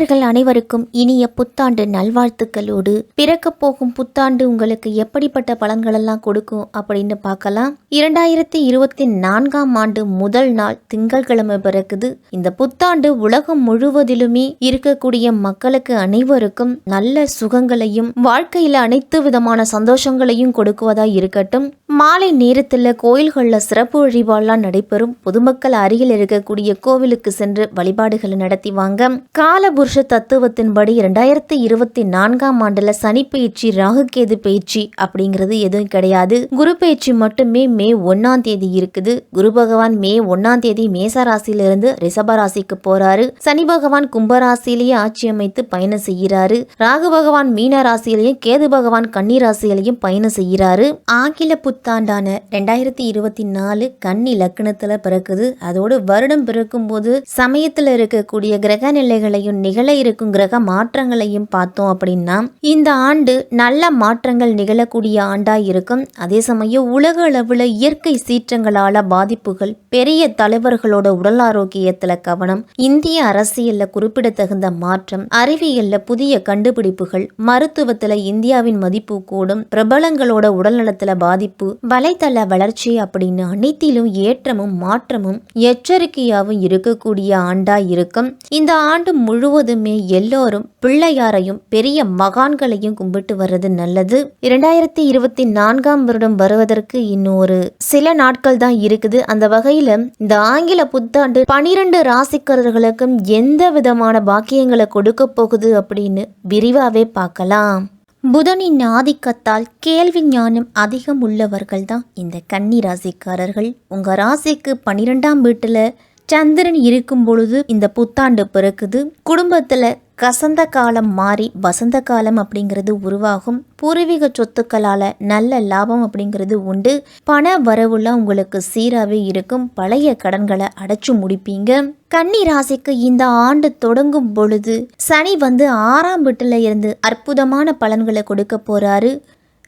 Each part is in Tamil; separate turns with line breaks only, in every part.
நேயர்கள் அனைவருக்கும் இனிய புத்தாண்டு நல்வாழ்த்துக்களோடு, பிறக்கப் போகும் புத்தாண்டு உங்களுக்கு எப்படிப்பட்ட பலன்களெல்லாம் கொடுக்கும் அப்படின்னு பார்க்கலாம். 2024ஆம் ஆண்டு முதல் நாள் திங்கட்கிழமை பிறக்குது. இந்த புத்தாண்டு உலகம் முழுவதிலுமே இருக்கக்கூடிய மக்களுக்கு அனைவருக்கும் நல்ல சுகங்களையும் வாழ்க்கையில அனைத்து விதமான சந்தோஷங்களையும் கொடுக்குவதா இருக்கட்டும். மாலை நேரத்தில் கோயில்களில் சிறப்பு வழிபாடுலாம் நடைபெறும். பொதுமக்கள் அருகில் இருக்கக்கூடிய கோவிலுக்கு சென்று வழிபாடுகளை நடத்திவாங்க. காலபுருஷ தத்துவத்தின்படி 2024ஆம் ஆண்டுல சனி பயிற்சி, ராகுகேது பயிற்சி அப்படிங்கிறது எதுவும் கிடையாது. குரு பயிற்சி மட்டுமே மே 1ஆம் தேதி இருக்குது. குரு பகவான் மே 1ஆம் தேதி மேச ராசியிலிருந்து ரிஷப ராசிக்கு போறாரு. சனி பகவான் கும்பராசியிலேயே ஆட்சி அமைத்து பயணம் செய்கிறாரு. ராகு பகவான் மீன ராசியிலையும், கேது பகவான் கன்னி ராசியிலையும் பயணம் செய்கிறாரு. ஆங்கில புத்தாண்டான 2024 கன்னி லக்னத்துல பிறக்குது. அதோடு வருடம் பிறக்கும் போது சமயத்துல இருக்கக்கூடிய கிரக நிலைகளையும் நிகழ இருக்கும் கிரக மாற்றங்களையும் பார்த்தோம் அப்படின்னா இந்த ஆண்டு நல்ல மாற்றங்கள் நிகழக்கூடிய ஆண்டா இருக்கும். அதே சமயம் உலக அளவுல இயற்கை சீற்றங்களால பாதிப்புகள், பெரிய தலைவர்களோட உடல் ஆரோக்கியத்துல கவனம், இந்திய அரசியல்ல குறிப்பிடத்தகுந்த மாற்றம், அறிவியல்ல புதிய கண்டுபிடிப்புகள், மருத்துவத்துல இந்தியாவின் மதிப்பு கூடும், பிரபலங்களோட உடல்நலத்துல பாதிப்பு, வலைத்தள வளர்ச்சி அப்படின்னு அனைத்திலும் ஏற்றமும் மாற்றமும் எச்சரிக்கையாகவும் இருக்கக்கூடிய ஆண்டா இருக்கும். இந்த ஆண்டு முழுவதுமே எல்லோரும் பிள்ளையாரையும் பெரிய மகான்களையும் கும்பிட்டு வர்றது நல்லது. 2024ஆம் வருடம் வருவதற்கு இன்னும் ஒரு சில நாட்கள் தான் இருக்குது. அந்த வகையில இந்த ஆங்கில புத்தாண்டு 12 ராசிக்காரர்களுக்கும் எந்த விதமான பாக்கியங்களை கொடுக்க போகுது அப்படின்னு விரிவாவே பார்க்கலாம். புதனின் ஆதிக்கத்தால் கேள்வி ஞானம் அதிகம் உள்ளவர்கள் தான் இந்த கன்னி ராசிக்காரர்கள். உங்க ராசிக்கு 12ஆம் வீட்டுல சந்திரன் இருக்கும் பொழுது இந்த புத்தாண்டு பிறக்குது. குடும்பத்துல கசந்த காலம் மாறி வசந்த காலம் அப்படிங்கிறது உருவாகும். பூர்வீக சொத்துக்களால நல்ல லாபம் அப்படிங்கிறது உண்டு. பண வரவுலாம் உங்களுக்கு சீராகவே இருக்கும். பழைய கடன்களை அடைச்சு முடிப்பீங்க. கன்னி ராசிக்கு இந்த ஆண்டு தொடங்கும் பொழுது சனி 6ஆம் வீட்டுல இருந்து அற்புதமான பலன்களை கொடுக்க போறாரு.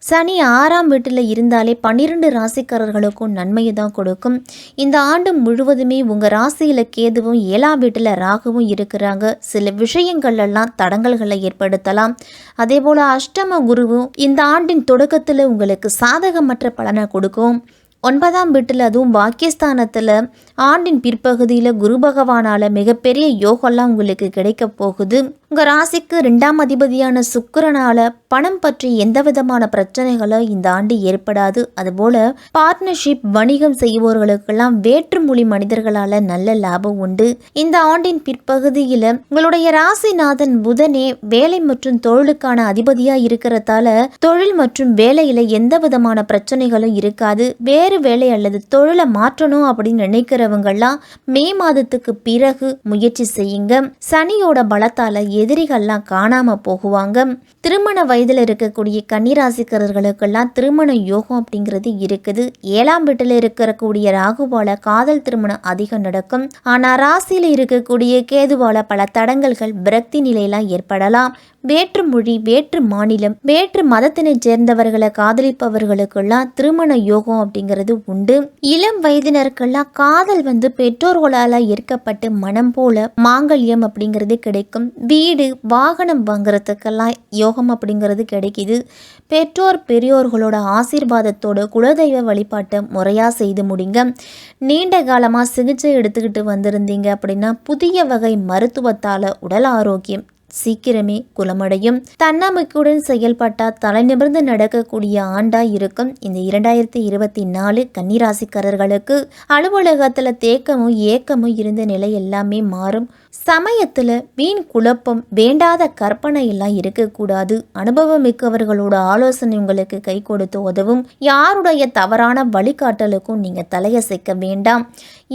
சனி 6ஆம் வீட்டில் இருந்தாலே 12 ராசிக்காரர்களுக்கும் நன்மையை தான் கொடுக்கும். இந்த ஆண்டு முழுவதுமே உங்கள் ராசியில் கேதுவும் 7ஆம் வீட்டில் ராகுவும் இருக்கிறாங்க. சில விஷயங்கள்லாம் தடங்கல்களை ஏற்படுத்தலாம். அதே போல் அஷ்டம குருவும் இந்த ஆண்டின் தொடக்கத்தில் உங்களுக்கு சாதகமற்ற பலனை கொடுக்கும். 9ஆம் வீட்டில், அதுவும் பாக்கியஸ்தானத்தில் ஆண்டின் பிற்பகுதியில் குரு பகவானால் மிகப்பெரிய யோகம்லாம் உங்களுக்கு கிடைக்க போகுது. உங்கள் ராசிக்கு 2ஆம் அதிபதியான சுக்கிரனால பணம் பற்றி எந்த விதமான பிரச்சனைகளோ இந்த ஆண்டு ஏற்படாது. அதுபோல் பார்ட்னர்ஷிப், வணிகம் செய்வோர்களுக்கெல்லாம் வேற்றுமொழி மனிதர்களால் நல்ல லாபம் உண்டு. இந்த ஆண்டின் பிற்பகுதியில் உங்களுடைய ராசிநாதன் புதனே வேலை மற்றும் தொழிலுக்கான அதிபதியாக இருக்கிறதால தொழில் மற்றும் வேலையில் எந்த விதமான பிரச்சனைகளும் இருக்காது. வேறு வேலை அல்லது தொழிலை மாற்றணும் அப்படின்னு நினைக்கிறவங்கலாம் மே மாதத்துக்கு பிறகு முயற்சி செய்யுங்க. சனியோட பலத்தால எதிரிகள்லாம் காணாம போகுவாங்க. திருமண வயதில் இருக்கக்கூடிய கன்னிராசிக்காரர்களுக்கெல்லாம் திருமண யோகம் அப்படிங்கிறது இருக்குது. 7ஆம் வீட்டில் இருக்கக்கூடிய ராகுவால காதல் திருமணம் அதிகம் நடக்கும். ஆனால் ராசியில் இருக்கக்கூடிய கேதுவால பல தடங்கல்கள், விரக்தி நிலையெல்லாம் ஏற்படலாம். வேற்று மொழி, வேற்று மாநிலம், வேற்று மதத்தினை சேர்ந்தவர்களை காதலிப்பவர்களுக்கெல்லாம் திருமண யோகம் அப்படிங்கிறது உண்டு. இளம் வயதினருக்கெல்லாம் காதல் பெற்றோர்களால் ஏற்கப்பட்டு மனம் போல மாங்கல்யம் அப்படிங்கிறது கிடைக்கும். வீடு, வாகனம் வாங்குறதுக்கெல்லாம் யோகம் அப்படிங்கிறது கிடைக்குது. பெற்றோர் பெரியோர்களோட ஆசீர்வாதத்தோட குலதெய்வ வழிபாட்டை முறையாக செய்து முடிங்க. நீண்ட காலமாக சிகிச்சை எடுத்துக்கிட்டு வந்திருந்தீங்க அப்படின்னா புதிய வகை மருத்துவத்தால் உடல் ஆரோக்கியம் சீக்கிரமே குலமடையும். தன்னம்பிக்கையுடன் செயல்பட்டால் தலை நிமிர்ந்து நடக்கக்கூடிய ஆண்டா இருக்கும். இந்த 2024 கன்னிராசிக்காரர்களுக்கு அலுவலகத்துல தேக்கமும் ஏக்கமும் இருந்த நிலை எல்லாமே மாறும். சமயத்துல வீண் குழப்பம், வேண்டாத கற்பனை எல்லாம் இருக்கக்கூடாது. அனுபவம் மிக்கவர்களோட ஆலோசனை உங்களுக்கு கை கொடுத்து உதவும். யாருடைய தவறான வழிகாட்டலுக்கும் நீங்க தலையசைக்க வேண்டாம்.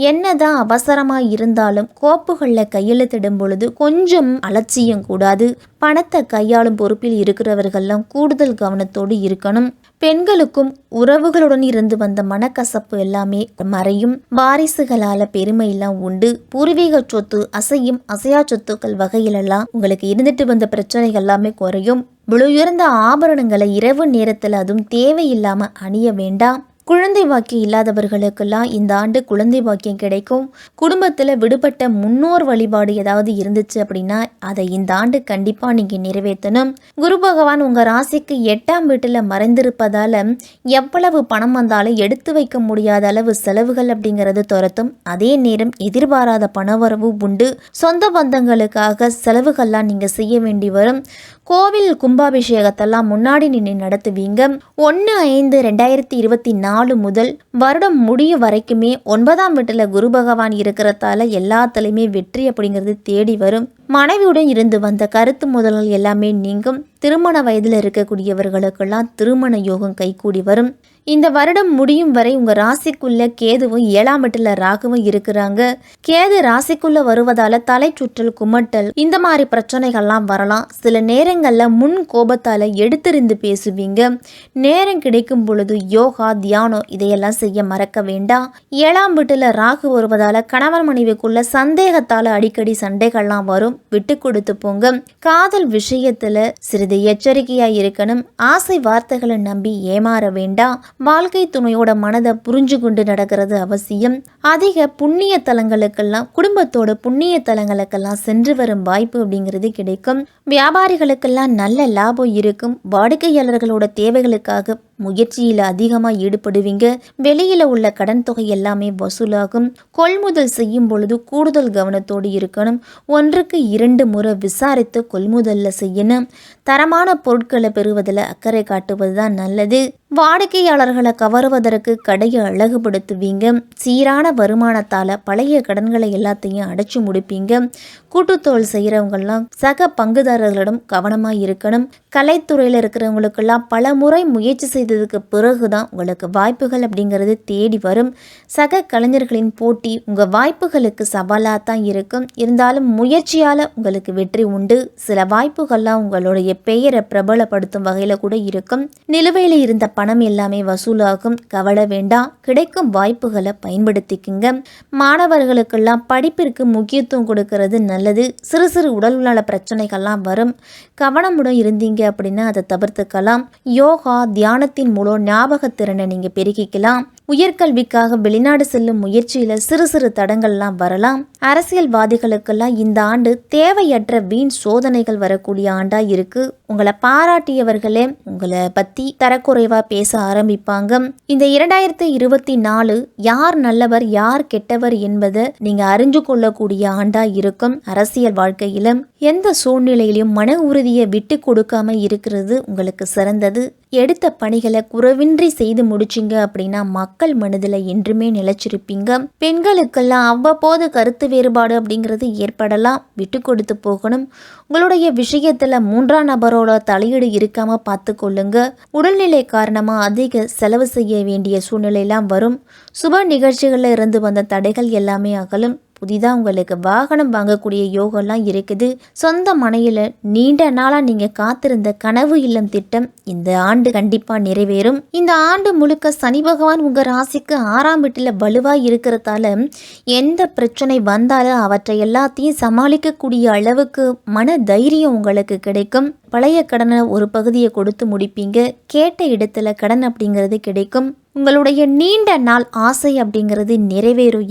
என்னதான் அவசரமா இருந்தாலும் கோப்புகளில் கையெழுத்திடும் பொழுது கொஞ்சம் அலட்சியம் கூடாது. பணத்தை கையாளும் பொறுப்பில் இருக்கிறவர்கள்லாம் கூடுதல் கவனத்தோடு இருக்கணும். பெண்களுக்கும் உறவுகளுடன் இருந்து வந்த மனக்கசப்பு எல்லாமே மறையும். வாரிசுகளால பெருமையெல்லாம் உண்டு. பூர்வீக சொத்து, அசையும் அசையா சொத்துக்கள் வகையிலெல்லாம் உங்களுக்கு இருந்துட்டு வந்த பிரச்சனைகள் எல்லாமே குறையும். விலையுயர்ந்த ஆபரணங்களை இரவு நேரத்தில் அதுவும் தேவையில்லாம அணிய வேண்டாம். குழந்தை பாக்கியம் இல்லாதவர்களுக்கெல்லாம் இந்த ஆண்டு குழந்தை பாக்கியம் கிடைக்கும். குடும்பத்தில் விடுபட்ட முன்னோர் வழிபாடு ஏதாவது இருந்துச்சு அப்படின்னா அதை இந்த ஆண்டு கண்டிப்பாக நீங்கள் நிறைவேற்றணும். குரு பகவான் உங்கள் ராசிக்கு 8ஆம் வீட்டில் மறைந்திருப்பதால் எவ்வளவு பணம் வந்தாலும் எடுத்து வைக்க முடியாத அளவு செலவுகள் அப்படிங்கிறது துரத்தும். அதே நேரம் எதிர்பாராத பணவரவு உண்டு. சொந்த பந்தங்களுக்காக செலவுகள்லாம் நீங்கள் செய்ய வேண்டி வரும். கோவில் கும்பாபிஷேகத்தெல்லாம் முன்னாடி நின்று நடத்துவீங்க. 1/5/2024 முதல் வருடம் முடியும் வரைக்குமே 9ஆம் வீட்டில் குரு பகவான் இருக்கிறதால எல்லாத்துலேயுமே வெற்றி அப்படிங்கிறது தேடி வரும். மனைவியுடன் இருந்து வந்த கருத்து முதல்கள் எல்லாமே நீங்கும். திருமண வயதில் இருக்கக்கூடியவர்களுக்கெல்லாம் திருமண யோகம் கைகூடி வரும். இந்த வருடம் முடியும் வரை உங்கள் ராசிக்குள்ள கேதுவும் 7ஆம் வீட்டில் ராகுவும் இருக்கிறாங்க. கேது ராசிக்குள்ள வருவதால தலை சுற்றல், குமட்டல் இந்த மாதிரி பிரச்சனைகள்லாம் வரலாம். சில நேரங்களில் முன் கோபத்தால் எடுத்திருந்து பேசுவீங்க. நேரம் கிடைக்கும் பொழுது யோகா, தியானம் இதையெல்லாம் செய்ய மறக்க வேண்டாம். 7ஆம் வீட்டில் ராகு வருவதால கணவன் மனைவிக்குள்ள சந்தேகத்தால் அடிக்கடி சண்டைகள்லாம் வரும். விட்டு கொடுத்து போங்க. காதல் விஷயத்துல சிறிது எச்சரிக்கையா இருக்கணும். ஆசை வார்த்தைகளை நம்பி ஏமாற வேண்டாம். வாழ்க்கை துணையோட மனதை புரிஞ்சு கொண்டு நடக்கிறது அவசியம். அதிக புண்ணிய தலங்களுக்கெல்லாம் குடும்பத்தோட புண்ணிய தலங்களுக்கெல்லாம் சென்று வரும் வாய்ப்பு அப்படிங்கிறது கிடைக்கும். வியாபாரிகளுக்கெல்லாம் நல்ல லாபம் இருக்கும். வாடிக்கையாளர்களோட தேவைகளுக்காக முயற்சியில் அதிகமாக ஈடுபடுவீங்க. வெளியில் உள்ள கடன் தொகை எல்லாமே வசூலாகும். கொள்முதல் செய்யும் பொழுது கூடுதல் கவனத்தோடு இருக்கணும். 1க்கு 2 முறை விசாரித்து கொள்முதலில் செய்யணும். தரமான பொருட்களை பெறுவதில் அக்கறை காட்டுவது தான் நல்லது. வாடிக்கையாளர்களை கவருவதற்கு கடையை அழகுபடுத்துவீங்க. சீரான வருமானத்தால் பழைய கடன்களை எல்லாத்தையும் அடைச்சு முடிப்பீங்க. கூட்டுத்தொழில் செய்கிறவங்கெல்லாம் சக பங்குதாரர்களிடம் கவனமாக இருக்கணும். கலைத்துறையில் இருக்கிறவங்களுக்கெல்லாம் பல முறை முயற்சி செய்ததுக்கு பிறகுதான் உங்களுக்கு வாய்ப்புகள் அப்படிங்கிறது தேடி வரும். சக கலைஞர்களின் போட்டி உங்கள் வாய்ப்புகளுக்கு சவாலாக தான் இருக்கும். இருந்தாலும் முயற்சியால் உங்களுக்கு வெற்றி உண்டு. சில வாய்ப்புகள்லாம் உங்களுடைய பெயரை பிரபலப்படுத்தும் வகையில் கூட இருக்கும். நிலுவையில் இருந்த பணம் எல்லாமே வசூலாகும். கவலை வேண்டாம். கிடைக்கும் வாய்ப்புகளை பயன்படுத்திக்குங்க. மாணவர்களுக்கெல்லாம் படிப்பிற்கு முக்கியத்துவம் கொடுக்கறது நல்லது. சிறு சிறு உடல் நல பிரச்சனைகள்லாம் வரும். கவனமுடன் இருந்தீங்க அப்படின்னா அதை தவிர்த்துக்கலாம். யோகா, தியானத்தின் மூலம் ஞாபகத்திறனை நீங்கள் பெருக்கிக்கலாம். உயர்கல்விக்காக வெளிநாடு செல்லும் முயற்சியில் சிறு சிறு தடங்கள்லாம் வரலாம். அரசியல்வாதிகளுக்கெல்லாம் இந்த ஆண்டு தேவையற்ற வீண் சோதனைகள் வரக்கூடிய ஆண்டா இருக்கு. உங்களை பாராட்டியவர்களே உங்களை பத்தி தரக்குறைவா பேச ஆரம்பிப்பாங்க. இந்த 2024 யார் நல்லவர் யார் கெட்டவர் என்பதை நீங்க அறிஞ்சு கொள்ளக்கூடிய ஆண்டா இருக்கும். அரசியல் வாழ்க்கையில எந்த சூழ்நிலையிலும் மன உறுதியை விட்டு கொடுக்காம இருக்கிறது உங்களுக்கு சிறந்தது. எடுத்த பணிகளை குறைவின்றி செய்து முடிச்சிங்க அப்படின்னா மக்கள் மனதில் என்றுமே நிலைச்சிருப்பீங்க. பெண்களுக்கெல்லாம் அவ்வப்போது கருத்து வேறுபாடு அப்படிங்கிறது ஏற்படலாம். விட்டு கொடுத்து போகணும். உங்களுடைய விஷயத்துல 3ஆம் நபரோட தலையீடு இருக்காம பார்த்து கொள்ளுங்க. உடல்நிலை காரணமா அதிக செலவு செய்ய வேண்டிய சூழ்நிலையெல்லாம் வரும். சுப நிகழ்ச்சிகளில் இருந்து வந்த தடைகள் எல்லாமே அகலும். புதிதாக உங்களுக்கு வாகனம் வாங்கக்கூடிய யோகம்லாம் இருக்குது. சொந்த மனையில் நீண்ட நாளாக நீங்கள் காத்திருந்த கனவு இல்லம் திட்டம் இந்த ஆண்டு கண்டிப்பாக நிறைவேறும். இந்த ஆண்டு முழுக்க சனி பகவான் உங்கள் ராசிக்கு 6ஆம் வீட்டில் வலுவாக இருக்கிறதால எந்த பிரச்சனை வந்தாலும் அவற்றை எல்லாத்தையும் சமாளிக்கக்கூடிய அளவுக்கு மன தைரியம் உங்களுக்கு கிடைக்கும். பழைய கடனை ஒரு பகுதியை கொடுத்து முடிப்பீங்க. கேட்ட இடத்துல கடன் அப்படிங்கிறது கிடைக்கும். உங்களுடைய நீண்ட நாள் ஆசை அப்படிங்கிறது நிறைவேறும்.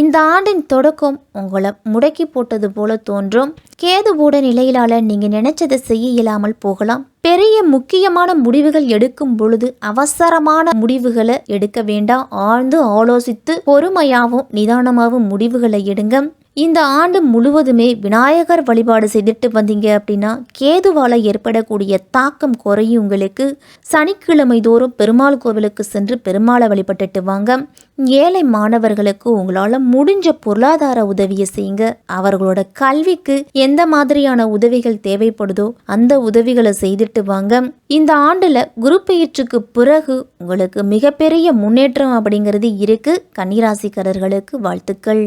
இந்த ஆண்டின் தொடக்கம் உங்களை முடக்கி போட்டது போல தோன்றும். கேதுவோட நிலையிலால நீங்க நினைச்சதை செய்ய இயலாமல் போகலாம். பெரிய முக்கியமான முடிவுகள் எடுக்கும் பொழுது அவசரமான முடிவுகளை எடுக்க வேண்டாம். ஆழ்ந்து ஆலோசித்து பொறுமையாகவும் நிதானமாகவும் முடிவுகளை எடுங்க. இந்த ஆண்டு முழுவதுமே விநாயகர் வழிபாடு செய்துட்டு வந்தீங்க அப்படின்னா கேதுவால ஏற்படக்கூடிய தாக்கம் குறையும். உங்களுக்கு சனிக்கிழமை தோறும் பெருமாள் கோவிலுக்கு சென்று பெருமாளை வழிபட்டுட்டு வாங்க. ஏழை மாணவர்களுக்கு உங்களால் முடிஞ்ச பொருளாதார உதவியை செய்யுங்க. அவர்களோட கல்விக்கு எந்த மாதிரியான உதவிகள் தேவைப்படுதோ அந்த உதவிகளை செய்துட்டு வாங்க. இந்த ஆண்டுல குரு பெயர்ச்சிக்கு பிறகு உங்களுக்கு மிகப்பெரிய முன்னேற்றம் அப்படிங்கிறது இருக்கு. கன்னிராசிக்காரர்களுக்கு வாழ்த்துக்கள்.